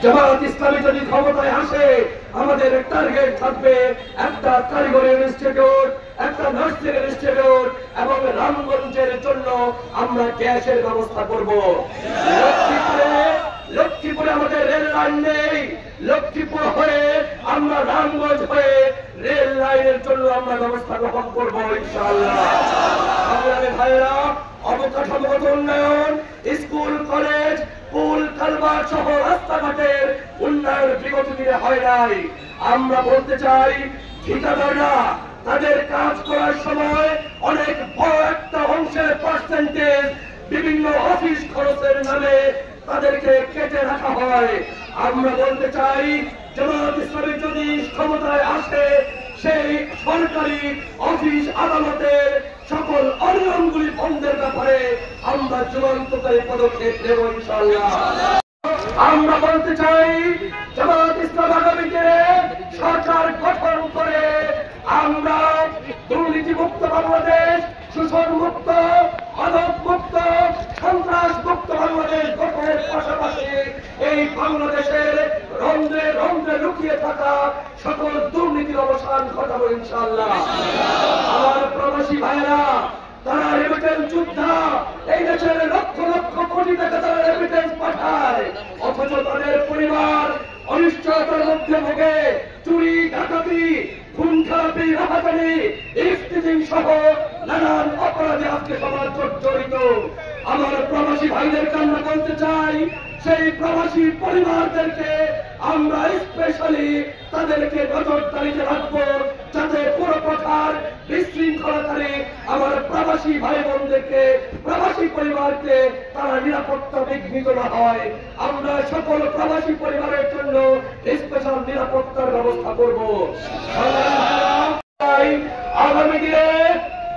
জামাত ইসলামী যদি ক্ষমতায় আসে আমাদের টার্গেট থাকবে একটা কারিগরি ইনস্টিটিউট, একটা নার্সিং ইনস্টিটিউট এবং রামগঞ্জের জন্য আমরা গ্যাসের ব্যবস্থা করব। লক্ষ্মীপুরে আমাদের রেল লাইন নেই, লক্ষ্মীপুর হয়ে আমরা রামগঞ্জ হয়ে রেল লাইনের জন্য আমরা ব্যবস্থা গ্রহণ করবো ইনশাআল্লাহ। সংগ্রামী ভাইয়েরা, অবকাঠামোগত উন্নয়ন, স্কুল কলেজ পুল কালভার সহ রাস্তাঘাটের উন্নয়ন বিগত দিনে হয় নাই। আমরা বলতে চাই ঠিকাদাররা তাদের কাজ করার সময় অনেক বড় একটা অংশের পার্সেন্টেজ বিভিন্ন অফিস খরচের নামে তাদেরকে কেটে রাখা হয়। আমরা বলতে চাই জামাত ইসলামী যদি ক্ষমতায় আসে সেই সরকারি অফিস আদালতের সকল অনিয়মগুলি বন্ধের ব্যাপারে আমরা যুগান্তকারী পদক্ষেপ নেব ইনশাআল্লাহ। আমরা বলতে চাই জামাত ইসলাম আগামীতে সরকার গঠন করে আমরা দুর্নীতিমুক্ত বাংলাদেশ, শোষণ মুক্ত, মাদক মুক্ত, সন্ত্রাস মুক্ত বাংলাদেশ গঠনের পাশাপাশি এই বাংলাদেশের রন্ধ্রে রন্ধ্রে লুকিয়ে থাকা সকল দুর্নীতির অবসান ঘটাবো ইনশাআল্লাহ। আমার প্রবাসী ভাইয়েরা, তারা রেমিটেন্স যোদ্ধা, এই দেশের লক্ষ লক্ষ কোটি টাকা তারা রেমিটেন্স পাঠায়, অথচ তাদের পরিবার অনিশ্চয়তার মধ্যে ভোগে। চুরি, ডাকাতি, খুন খারাপি, রাহাজানি, ইফতিজিং সহ নানান অপরাধে আজকে সমাজ জড়িত। আমার প্রবাসী ভাইদের কান্না বলতে চাই, সেই প্রবাসী পরিবারদেরকে আমরা স্পেশালি তাদেরকে নজরদারিতে রাখবো, যাতে পুরো প্রকার বিশৃঙ্খলাকারী আমার প্রবাসী ভাই বোনদেরকে, প্রবাসী পরিবারকে তারা নিরাপত্তা বিঘ্নিত না হয়। আমরা সকল প্রবাসী পরিবারের জন্য স্পেশাল নিরাপত্তার ব্যবস্থা করব। আগামী দিনে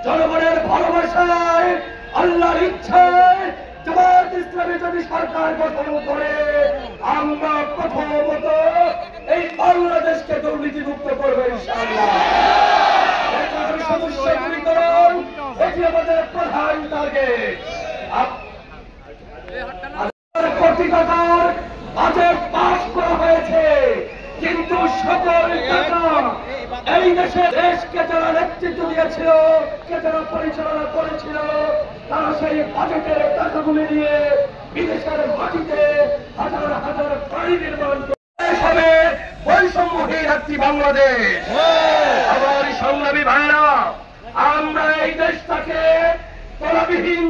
জনগণের ভালোবাসায়, আল্লাহর ইচ্ছায় জামাত ইসলামী যদি সরকার গঠন করে আমরা প্রথমত এই বাংলাদেশকে দুর্নীতিমুক্ত করবো ইনশাআল্লাহ। বেকার সমস্যা দূরীকরণ, এটি আমাদের প্রধান টার্গেট। কোটি টাকার বাজেট পাস করা হয়েছে, কিন্তু সকল টাকা এই দেশকে যারা নেতৃত্ব দিয়েছিল, যারা পরিচালনা করেছিল, তারা সেই বাজেটের টাকাগুলি নিয়ে বিদেশের মাটিতে হাজার হাজার বাড়ি নির্মাণ হবে বৈষম্যহীন একটি বাংলাদেশ। আমার সংগ্রামী ভাইরা, আমরা এই দেশটাকে তলাবিহীন